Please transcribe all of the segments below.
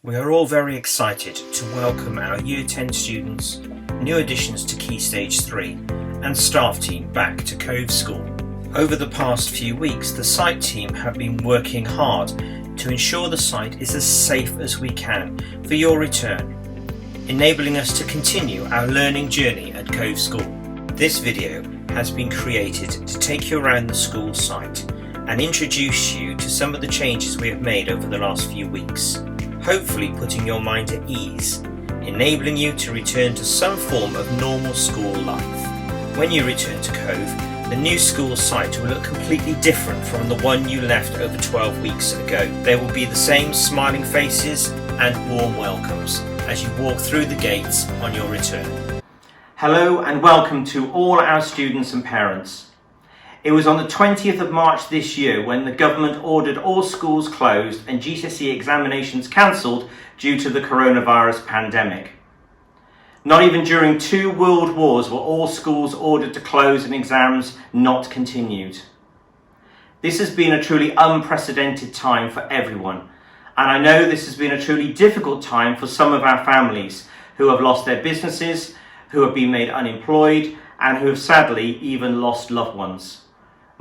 We are all very excited to welcome our Year 10 students, new additions to Key Stage 3 and staff team back to Cove School. Over the past few weeks, the site team have been working hard to ensure the site is as safe as we can for your return, enabling us to continue our learning journey at Cove School. This video has been created to take you around the school site and introduce you to some of the changes we have made over the last few weeks, hopefully putting your mind at ease, enabling you to return to some form of normal school life. When you return to Cove, the new school site will look completely different from the one you left over 12 weeks ago. There will be the same smiling faces and warm welcomes as you walk through the gates on your return. Hello and welcome to all our students and parents. It was on the 20th of March this year when the government ordered all schools closed and GCSE examinations cancelled due to the coronavirus pandemic. Not even during 2 world wars were all schools ordered to close and exams not continued. This has been a truly unprecedented time for everyone, and I know this has been a truly difficult time for some of our families who have lost their businesses, who have been made unemployed, and who have sadly even lost loved ones.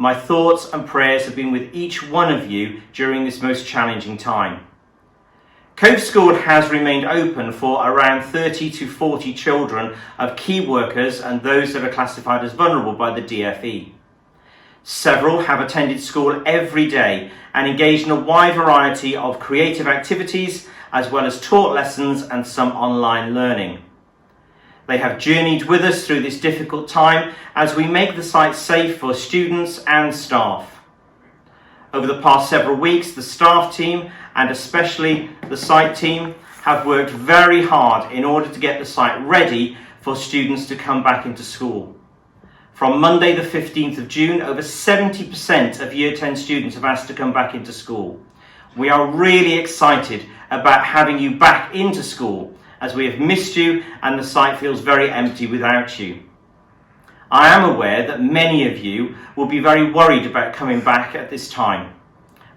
My thoughts and prayers have been with each one of you during this most challenging time. Cove School has remained open for around 30 to 40 children of key workers and those that are classified as vulnerable by the DfE. Several have attended school every day and engaged in a wide variety of creative activities as well as taught lessons and some online learning. They have journeyed with us through this difficult time as we make the site safe for students and staff. Over the past several weeks, the staff team and especially the site team have worked very hard in order to get the site ready for students to come back into school. From Monday the 15th of June, over 70% of Year 10 students have asked to come back into school. We are really excited about having you back into school, as we have missed you and the site feels very empty without you. I am aware that many of you will be very worried about coming back at this time,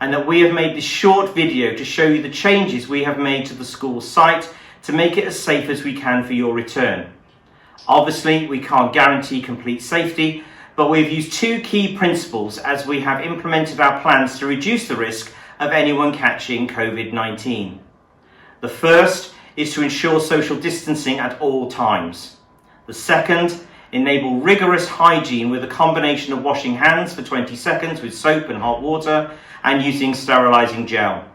and that we have made this short video to show you the changes we have made to the school site to make it as safe as we can for your return. Obviously, we can't guarantee complete safety, but we've used 2 key principles as we have implemented our plans to reduce the risk of anyone catching COVID-19. The first is to ensure social distancing at all times. The second, enable rigorous hygiene with a combination of washing hands for 20 seconds with soap and hot water and using sterilising gel.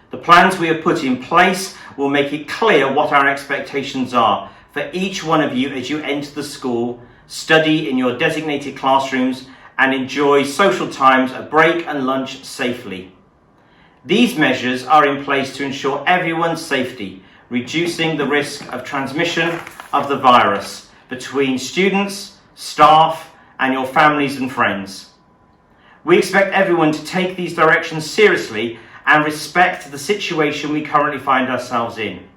The plans we have put in place will make it clear what our expectations are for each one of you as you enter the school, study in your designated classrooms and enjoy social times at break and lunch safely. These measures are in place to ensure everyone's safety, reducing the risk of transmission of the virus between students, staff, and your families and friends. We expect everyone to take these directions seriously and respect the situation we currently find ourselves in.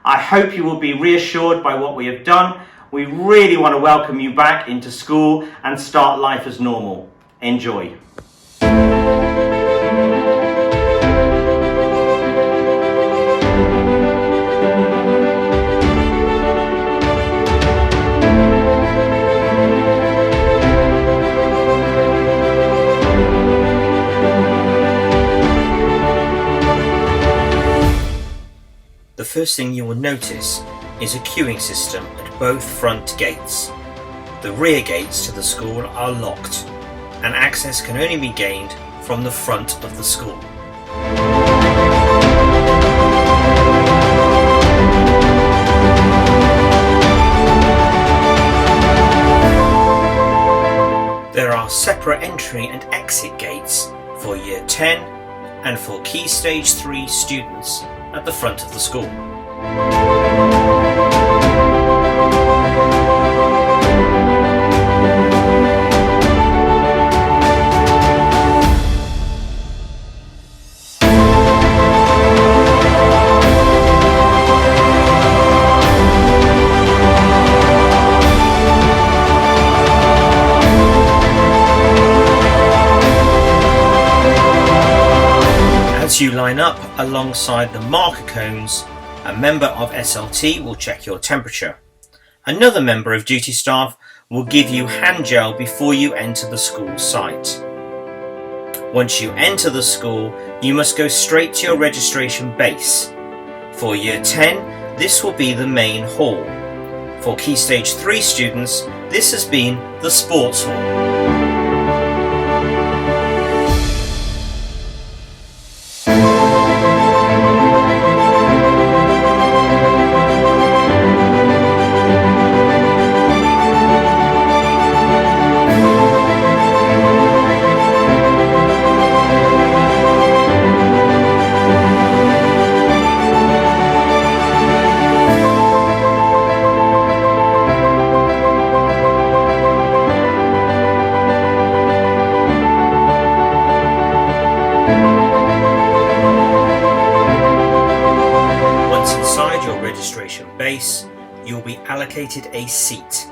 I hope you will be reassured by what we have done. We really want to welcome you back into school and start life as normal. Enjoy. The first thing you will notice is a queuing system at both front gates. The rear gates to the school are locked, and access can only be gained from the front of the school. There are separate entry and exit gates for Year 10 and for Key Stage 3 students at the front of the school. As you line up alongside the marker cones, a member of SLT will check your temperature. Another member of duty staff will give you hand gel before you enter the school site. Once you enter the school, you must go straight to your registration base. For Year 10, this will be the main hall. For Key Stage 3 students, this has been the sports hall. Base, you'll be allocated a seat.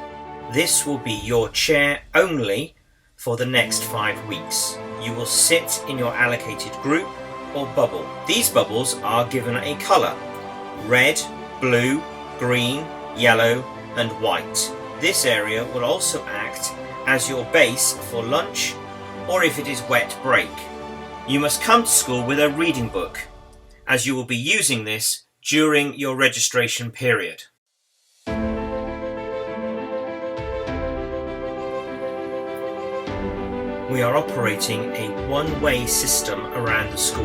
This will be your chair only for the next 5 weeks. You will sit in your allocated group or bubble. These bubbles are given a colour: red, blue, green, yellow and white. This area will also act as your base for lunch or if it is wet break. You must come to school with a reading book, as you will be using this during your registration period. We are operating a one-way system around the school.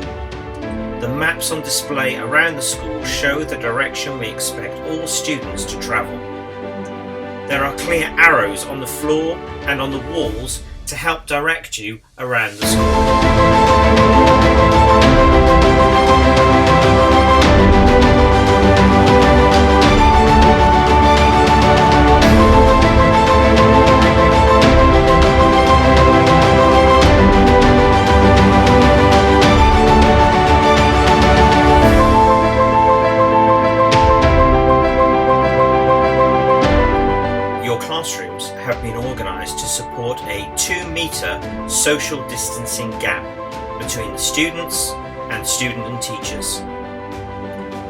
The maps on display around the school show the direction we expect all students to travel. There are clear arrows on the floor and on the walls to help direct you around the school. Classrooms have been organised to support a 2-metre social distancing gap between the students and student and teachers.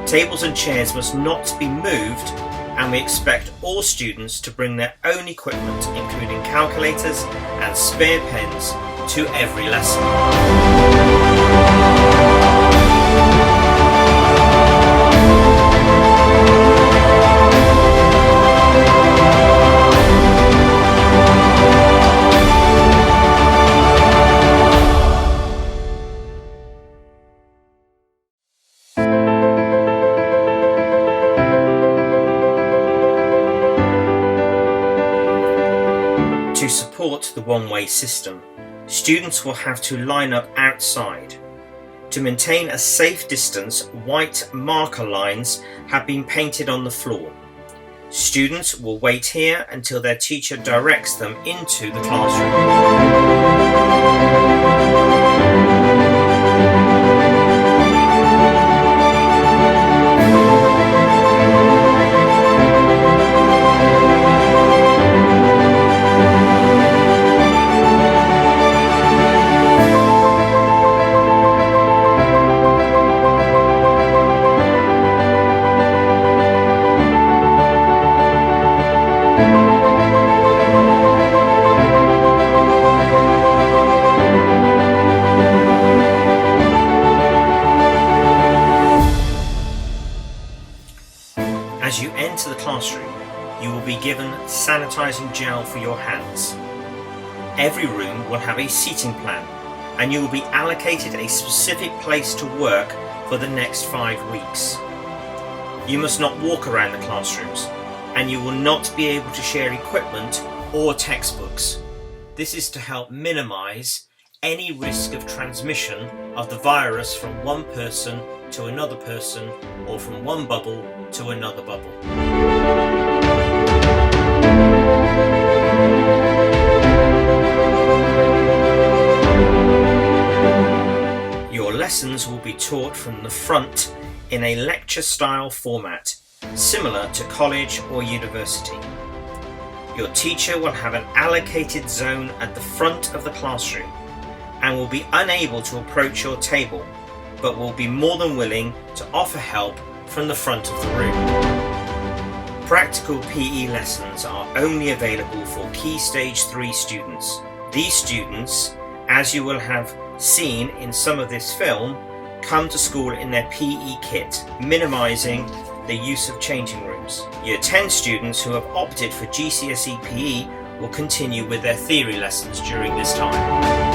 Tables and chairs must not be moved, and we expect all students to bring their own equipment, including calculators and spare pens, to every lesson. To support the one-way system, students will have to line up outside. To maintain a safe distance, white marker lines have been painted on the floor. Students will wait here until their teacher directs them into the classroom. As you enter the classroom, you will be given sanitising gel for your hands. Every room will have a seating plan, and you will be allocated a specific place to work for the next 5 weeks. You must not walk around the classrooms, and you will not be able to share equipment or textbooks. This is to help minimise any risk of transmission of the virus from one person to another person, or from one bubble to another bubble. Your lessons will be taught from the front in a lecture-style format, similar to college or university. Your teacher will have an allocated zone at the front of the classroom and will be unable to approach your table, but will be more than willing to offer help from the front of the room. Practical PE lessons are only available for Key Stage 3 students. These students, as you will have seen in some of this film, come to school in their PE kit, minimising the use of changing rooms. Year 10 students who have opted for GCSE PE will continue with their theory lessons during this time.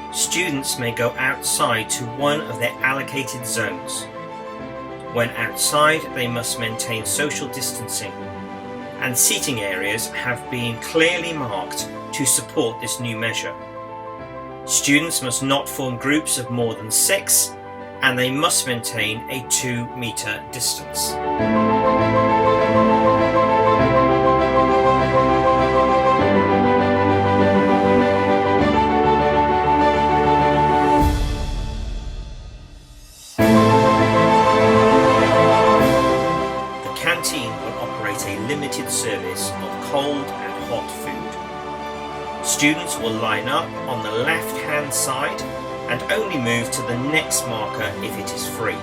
Students may go outside to one of their allocated zones. When outside, they must maintain social distancing, and seating areas have been clearly marked to support this new measure. Students must not form groups of more than 6, and they must maintain a 2-metre distance. Limited service of cold and hot food. Students will line up on the left hand side and only move to the next marker if it is free.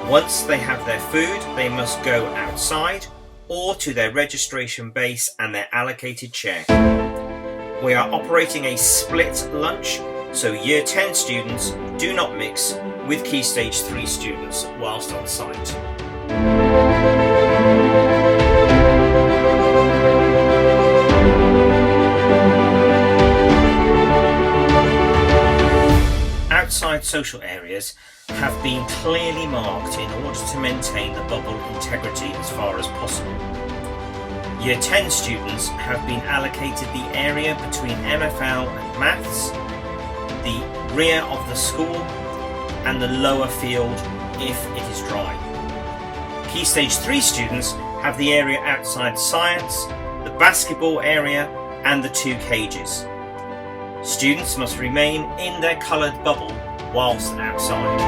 Once they have their food, they must go outside or to their registration base and their allocated chair. We are operating a split lunch, so Year 10 students do not mix with Key Stage 3 students whilst on site. Outside social areas have been clearly marked in order to maintain the bubble integrity as far as possible. Year 10 students have been allocated the area between MFL and maths, the rear of the school and the lower field if it is dry. Key Stage 3 students have the area outside science, the basketball area and the 2 cages. Students must remain in their coloured bubble whilst outside.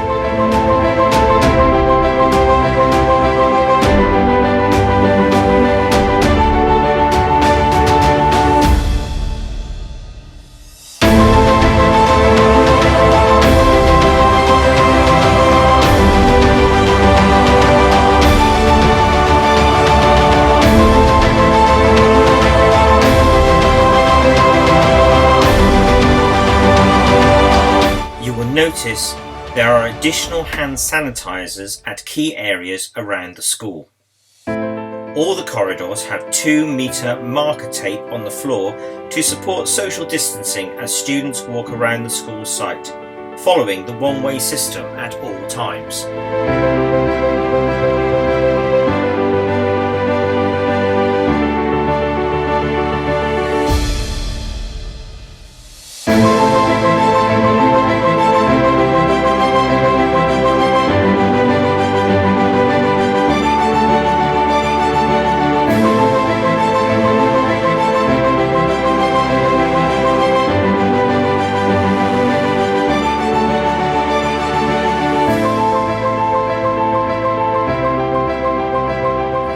Notice there are additional hand sanitizers at key areas around the school. All the corridors have 2-metre marker tape on the floor to support social distancing as students walk around the school site, following the one-way system at all times.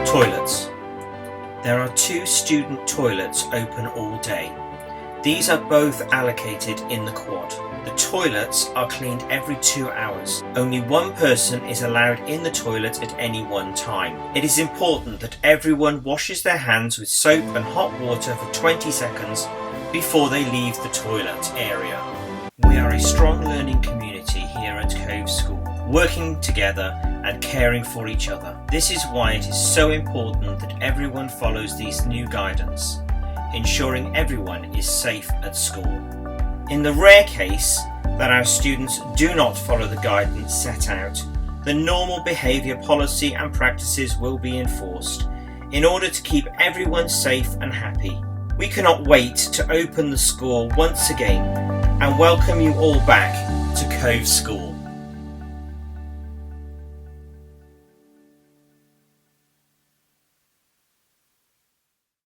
Toilets. There are 2 student toilets open all day. These are both allocated in the quad. The toilets are cleaned every 2 hours. Only one person is allowed in the toilet at any one time. It is important that everyone washes their hands with soap and hot water for 20 seconds before they leave the toilet area. We are a strong learning community here at Cove School, working together and caring for each other. This is why it is so important that everyone follows these new guidance, ensuring everyone is safe at school. In the rare case that our students do not follow the guidance set out, the normal behaviour policy and practices will be enforced in order to keep everyone safe and happy. We cannot wait to open the school once again and welcome you all back to Cove School.